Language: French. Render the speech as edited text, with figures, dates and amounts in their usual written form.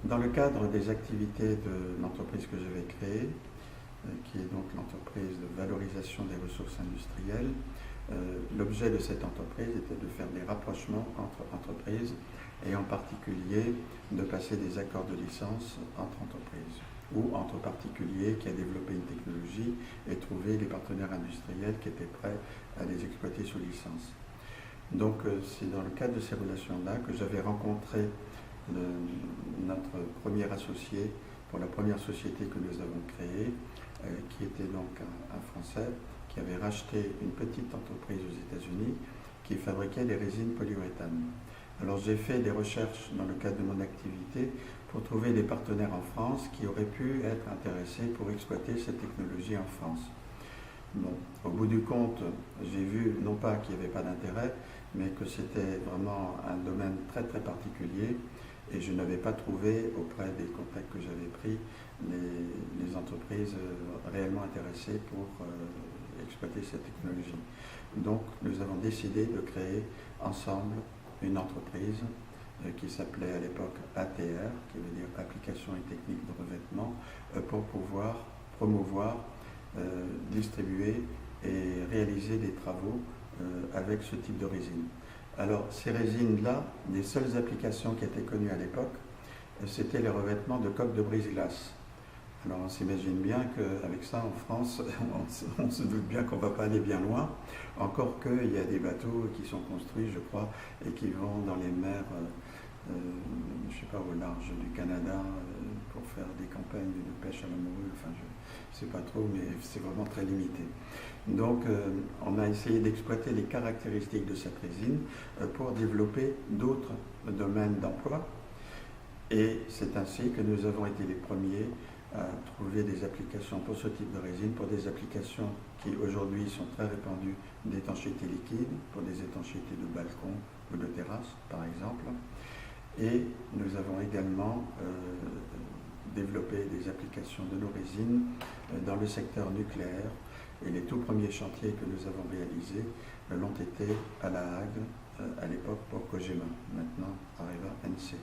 Dans le cadre des activités de l'entreprise que j'avais créée, qui est donc l'entreprise de valorisation des ressources industrielles, l'objet de cette entreprise était de faire des rapprochements entre entreprises et en particulier de passer des accords de licence entre entreprises ou entre particuliers qui a développé une technologie et trouvé les partenaires industriels qui étaient prêts à les exploiter sous licence. Donc c'est dans le cadre de ces relations-là que j'avais rencontré notre premier associé pour la première société que nous avons créée, qui était donc un Français qui avait racheté une petite entreprise aux États-Unis qui fabriquait des résines polyuréthane. Alors j'ai fait des recherches dans le cadre de mon activité pour trouver des partenaires en France qui auraient pu être intéressés pour exploiter cette technologie en France. Bon, au bout du compte, j'ai vu non pas qu'il n'y avait pas d'intérêt, mais que c'était vraiment un domaine très très particulier et je n'avais pas trouvé auprès des contacts que j'avais pris les entreprises réellement intéressées pour exploiter cette technologie. Donc nous avons décidé de créer ensemble une entreprise qui s'appelait à l'époque ATR, qui veut dire Applications et Techniques de Revêtement, pour pouvoir promouvoir, distribuer et réaliser des travaux avec ce type de résine. Alors ces résines-là, les seules applications qui étaient connues à l'époque, c'était les revêtements de coques de brise-glace. Alors on s'imagine bien qu'avec ça en France, on se doute bien qu'on ne va pas aller bien loin, encore qu'il y a des bateaux qui sont construits, je crois, et qui vont dans les mers, je ne sais pas, au large du Canada, pour faire des campagnes de pêche à la morue, enfin je ne sais pas trop, mais c'est vraiment très limité. Donc on a essayé d'exploiter les caractéristiques de cette résine pour développer d'autres domaines d'emploi, et c'est ainsi que nous avons été les premiers à trouver des applications pour ce type de résine, pour des applications qui aujourd'hui sont très répandues d'étanchéité liquide, pour des étanchéités de balcon ou de terrasse par exemple. Et nous avons également développé des applications de nos résines dans le secteur nucléaire. Et les tout premiers chantiers que nous avons réalisés l'ont été à La Hague, à l'époque pour Cogema, maintenant Areva NC.